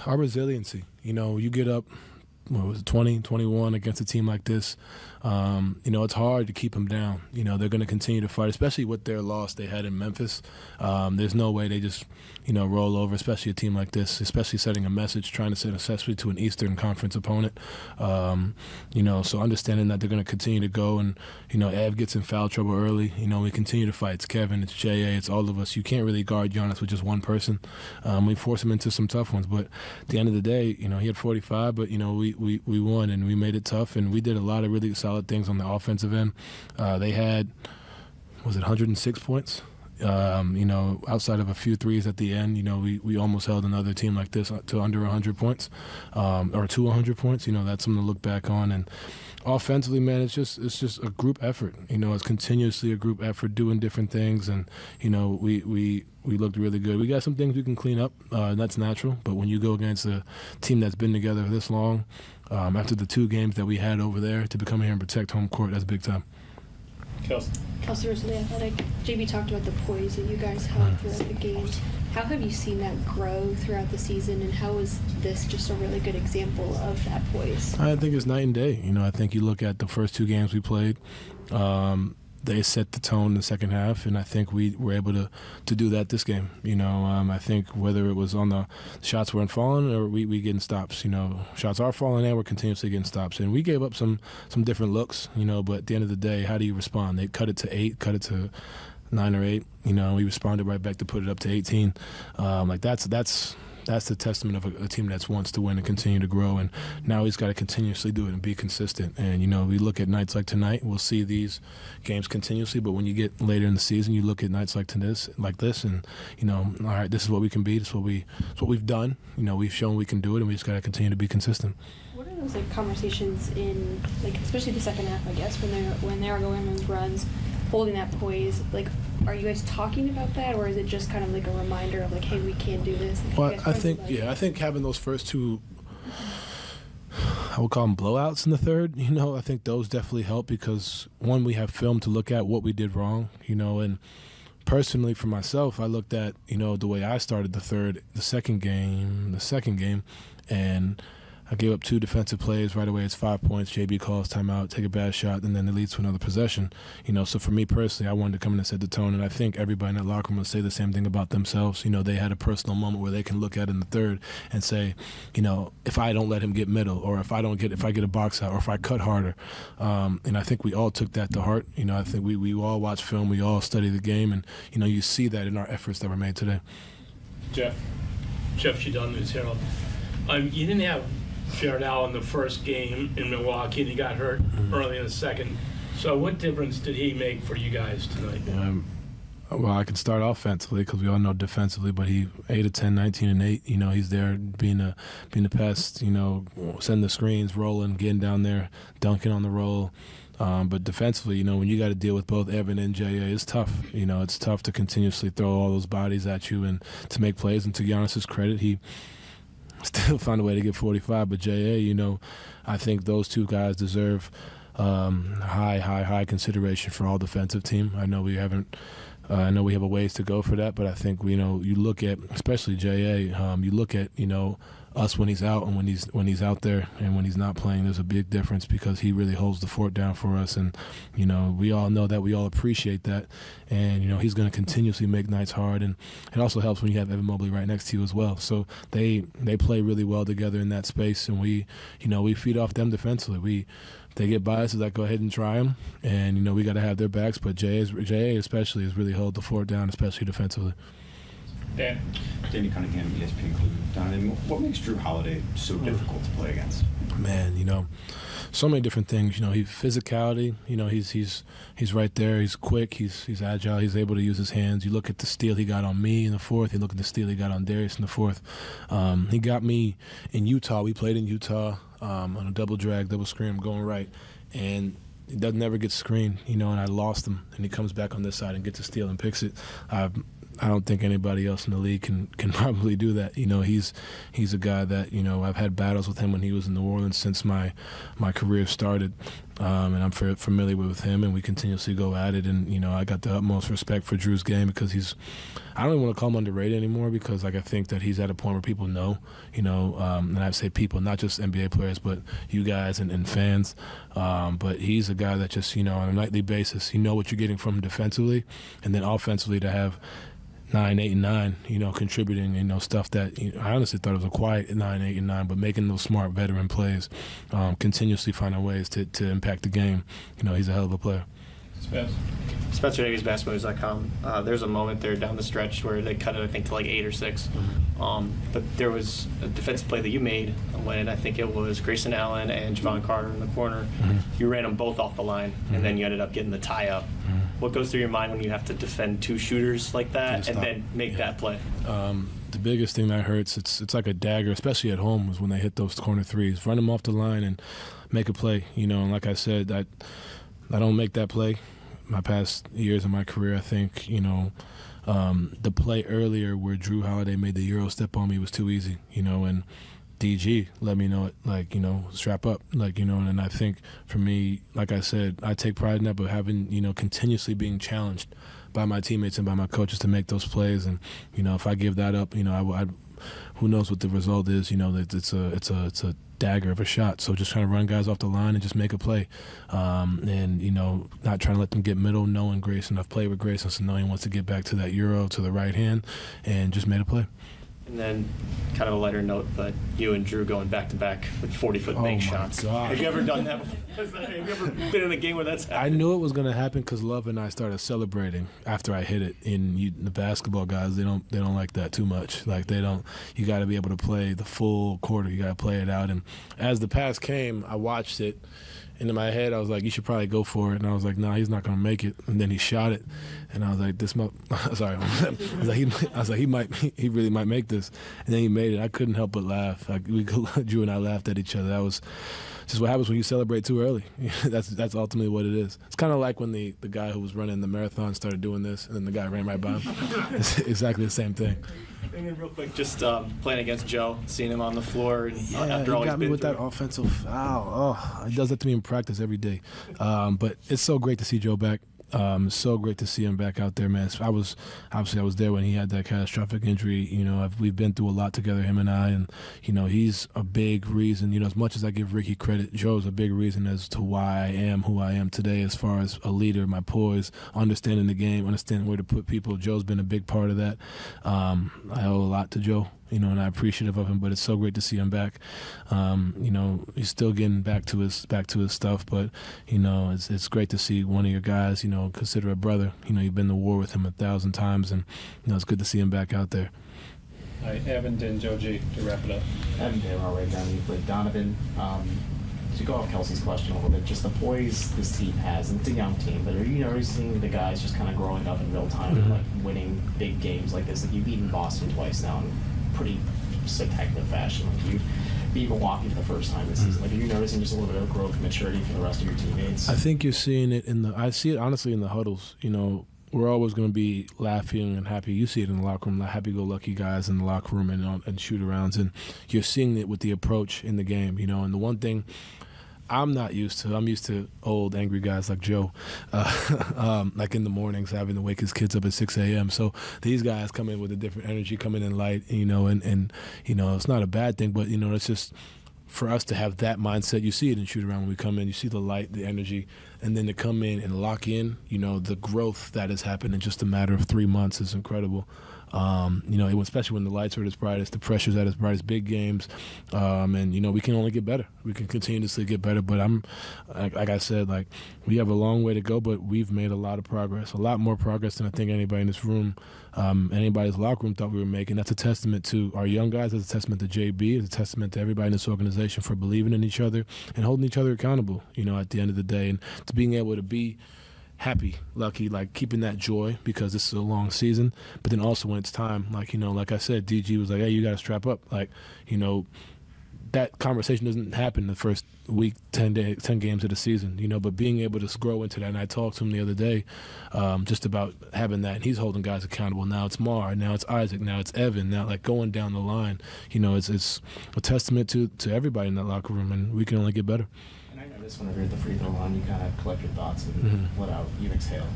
our resiliency. You get up, what was it, 20, 21 against a team like this. It's hard to keep them down. They're going to continue to fight, especially with their loss they had in Memphis. There's no way they just, roll over, especially a team like this, especially setting a message, trying to send a message to an Eastern Conference opponent. So understanding that they're going to continue to go and, Ev gets in foul trouble early. We continue to fight. It's Kevin, it's J.A., it's all of us. You can't really guard Giannis with just one person. We force him into some tough ones. But at the end of the day, he had 45, but, we won and we made it tough. And we did a lot of really solid things on the offensive end. They had, 106 points? Outside of a few threes at the end, we almost held another team like this to under 100 points, or to 100 points. That's something to look back on. And offensively, man, it's just a group effort. It's continuously a group effort doing different things. And, we looked really good. We got some things we can clean up. That's natural. But when you go against a team that's been together this long, after the 2 games that we had over there, to come here and protect home court, that's big time. Kelsey Rosalie Athletic. JB talked about the poise that you guys held throughout the games. How have you seen that grow throughout the season, and how is this just a really good example of that poise? I think it's night and day. I think you look at the first 2 games we played. They set the tone in the second half, and I think we were able to do that this game. I think whether it was on the shots weren't falling or we getting stops. Shots are falling and we're continuously getting stops. And we gave up some different looks, but at the end of the day, how do you respond? They cut it to 8, cut it to 9 or 8. We responded right back to put it up to 18. That's the testament of a team that wants to win and continue to grow. And now he's got to continuously do it and be consistent. And, we look at nights like tonight, we'll see these games continuously. But when you get later in the season, you look at nights like this, and, all right, this is what we can be. This is what we've done. We've shown we can do it, and we just got to continue to be consistent. What are those conversations in, especially the second half, I guess, when they are going on those runs, holding that poise, are you guys talking about that, or is it just kind of a reminder of hey, we can do this? Well, I think having those first 2, I would call them blowouts in the third, I think those definitely help because, one, we have film to look at what we did wrong, and personally for myself, I looked at, the way I started the second game, and I gave up 2 defensive plays. Right away, it's 5 points. JB calls timeout, take a bad shot, and then it leads to another possession. So for me personally, I wanted to come in and set the tone, and I think everybody in that locker room will say the same thing about themselves. They had a personal moment where they can look at it in the third and say, if I don't let him get middle, or if I get a box out, or if I cut harder. And I think we all took that to heart. I think we all watch film, we all study the game, and, you see that in our efforts that were made today. Jeff Shadon, News Herald. You didn't have Jared Allen the first game in Milwaukee, and he got hurt early in the second. So what difference did he make for you guys tonight? Well, I can start offensively because we all know defensively, but he 8 of 10, 19 and 8. He's there being the pest, sending the screens, rolling, getting down there, dunking on the roll. But defensively, when you got to deal with both Evan and J.A., it's tough. It's tough to continuously throw all those bodies at you and to make plays. And to Giannis's credit, he still found a way to get 45, but J.A., I think those 2 guys deserve high consideration for all defensive team. I know we have a ways to go for that, but I think you look at, especially J.A., you look at us when he's out and when he's out there and when he's not playing. There's a big difference because he really holds the fort down for us, and we all know that, we all appreciate that, and he's going to continuously make nights hard, and it also helps when you have Evan Mobley right next to you as well. So they play really well together in that space, and we feed off them defensively. They get biases, I go ahead and try them, and we got to have their backs. But J.A. especially has really held the fort down, especially defensively. Dan. Danny Cunningham, ESPN Cleveland. Donovan, what makes Drew Holiday so difficult to play against? Man, so many different things. He physicality. He's right there. He's quick. He's agile. He's able to use his hands. You look at the steal he got on me in the fourth. You look at the steal he got on Darius in the fourth. He got me in Utah. We played in Utah on a double drag, double screen, going right, and he doesn't ever get screened. And I lost him. And he comes back on this side and gets a steal and picks it. I don't think anybody else in the league can probably do that. He's a guy that, I've had battles with him when he was in New Orleans since my career started. And I'm familiar with him, and we continuously go at it. And, I got the utmost respect for Drew's game because I don't even want to call him underrated anymore because, I think that he's at a point where people know, and I say people, not just NBA players, but you guys and fans. But he's a guy that just, on a nightly basis, you know what you're getting from him defensively, and then offensively to have 9, 8, and 9, contributing, stuff that I honestly thought it was a quiet 9, 8, and 9, but making those smart veteran plays, continuously finding ways to impact the game. He's a hell of a player. Spencer Davies, basketballnews.com. There's a moment there down the stretch where they cut it, I think, to like 8 or 6. But there was a defensive play that you made when I think it was Grayson Allen and Javon Carter in the corner. You ran them both off the line, and then you ended up getting the tie-up. What goes through your mind when you have to defend 2 shooters like that and then make that play? The biggest thing that hurts, it's like a dagger, especially at home, was when they hit those corner threes. Run them off the line and make a play. And like I said, I don't make that play. My past years of my career, I think, the play earlier where Drew Holiday made the Euro step on me was too easy, and DG let me know it, strap up, and I think for me, like I said, I take pride in that, but having, continuously being challenged by my teammates and by my coaches to make those plays, and, if I give that up, who knows what the result is, that it's a dagger of a shot. So just trying to run guys off the line and just make a play, and not trying to let them get middle, knowing Grayson. I've played with Grayson, so knowing he wants to get back to that Euro to the right hand, and just made a play. And then, kind of a lighter note, but you and Drew going back-to-back with 40-foot bank shots. God. Have you ever done that before? Have you ever been in a game where that's happened? I knew it was going to happen because Love and I started celebrating after I hit it. And the basketball guys, they don't like that too much. Like, they don't. You got to be able to play the full quarter. You got to play it out. And as the pass came, I watched it. And in my head, I was like, you should probably go for it. And I was like, nah, he's not going to make it. And then he shot it. And I was like, sorry. I was like, he really might make this. And then he made it. I couldn't help but laugh. Like, Drew and I laughed at each other. That was just what happens when you celebrate too early. That's ultimately what it is. It's kind of like when the guy who was running the marathon started doing this, and then the guy ran right by him. It's exactly the same thing. And then real quick, just playing against Joe, seeing him on the floor after all he he's got me been with through. that offensive foul. Oh, he does that to me in practice every day. But it's so great to see Joe back. So great to see him back out there, man. I was there when he had that catastrophic injury. We've been through a lot together, him and I, and he's a big reason. As much as I give Ricky credit, Joe's a big reason as to why I am who I am today, as far as a leader, my poise, understanding the game, understanding where to put people. Joe's been a big part of that. I owe a lot to Joe. And I'm appreciative of him, but it's so great to see him back. He's still getting back to his stuff, but it's great to see one of your guys, consider a brother. You've been to war with him 1,000 times, and it's good to see him back out there. All right, Evan, then Joe G to wrap it up. Evan Taylor right down with Donovan. To go off Kelsey's question a little bit, just the poise this team has, and it's a young team, but are you noticing the guys just kind of growing up in real time and like winning big games like this? Like, you've beaten Boston twice now in pretty spectacular fashion. Like, you beat Milwaukee for the first time this season. Like, are you noticing just a little bit of growth and maturity from the rest of your teammates? I think you're seeing it I see it honestly in the huddles. We're always going to be laughing and happy. You see it in the locker room, the happy-go-lucky guys in the locker room and shoot-arounds, and you're seeing it with the approach in the game. And the one thing I'm used to old angry guys like Joe, like in the mornings having to wake his kids up at 6 a.m. So these guys come in with a different energy, coming in light, and it's not a bad thing, but it's just for us to have that mindset. You see it in shoot around when we come in. You see the light, the energy, and then to come in and lock in. The growth that has happened in just a matter of 3 months is incredible. Especially when the lights are at its brightest, the pressure's at its brightest, big games, and we can only get better. We can continuously get better. But like I said, we have a long way to go, but we've made a lot of progress, a lot more progress than I think anybody in this room, anybody's locker room thought we were making. That's a testament to our young guys. It's a testament to JB. It's a testament to everybody in this organization for believing in each other and holding each other accountable. At the end of the day, and to being able to be happy, lucky, keeping that joy because this is a long season. But then also when it's time, like I said, DG was like, hey, you got to strap up. That conversation doesn't happen the first week 10 games of the season, but being able to grow into that. And I talked to him the other day just about having that, and he's holding guys accountable. Now it's Mar, now it's Isaac, now it's Evan, now like going down the line, it's a testament to everybody in that locker room, and we can only get better. And I noticed whenever you're at the free throw line, you kind of collect your thoughts and let out, you exhale.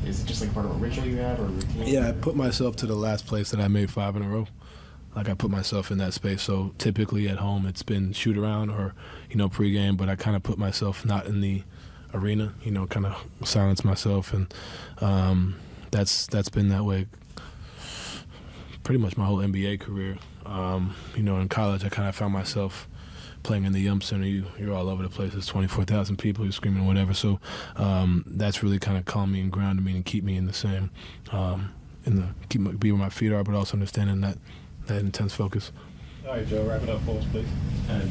Is it just like part of a ritual you have or a routine? Yeah, I put myself to the last place that I made 5 in a row. Like I put myself in that space. So typically at home it's been shoot around or, pregame, but I kind of put myself not in the arena, kind of silence myself. And that's been that way pretty much my whole NBA career. In college I kind of found myself playing in the Yum Center. You're all over the place. There's 24,000 people, you're screaming whatever. So that's really kind of calmed me and grounded me and keep me in the same, be where my feet are, but also understanding that intense focus. All right, Joe, wrap it up for us, please.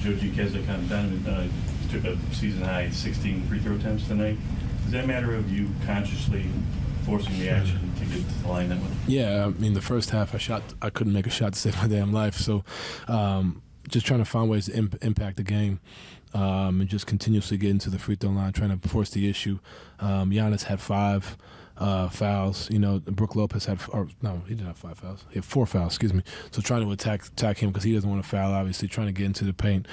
Joe G. Keswick, Donovan took a season high 16 free throw attempts tonight. Is that a matter of you consciously forcing the action to get to the line that way? Yeah, the first half I couldn't make a shot to save my damn life. So just trying to find ways to impact the game and just continuously get into the free throw line, trying to force the issue. Giannis had 5 fouls. Brook Lopez he didn't have 5 fouls. He had 4 fouls, excuse me. So trying to attack him because he doesn't want to foul, obviously, trying to get into the paint,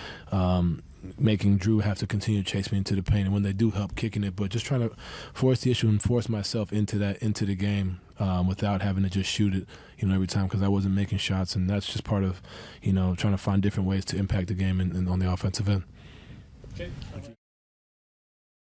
making Drew have to continue to chase me into the paint. And when they do, help kicking it. But just trying to force the issue and force myself into the game without having to just shoot it, every time because I wasn't making shots. And that's just part of, trying to find different ways to impact the game and on the offensive end. Okay. Thank you.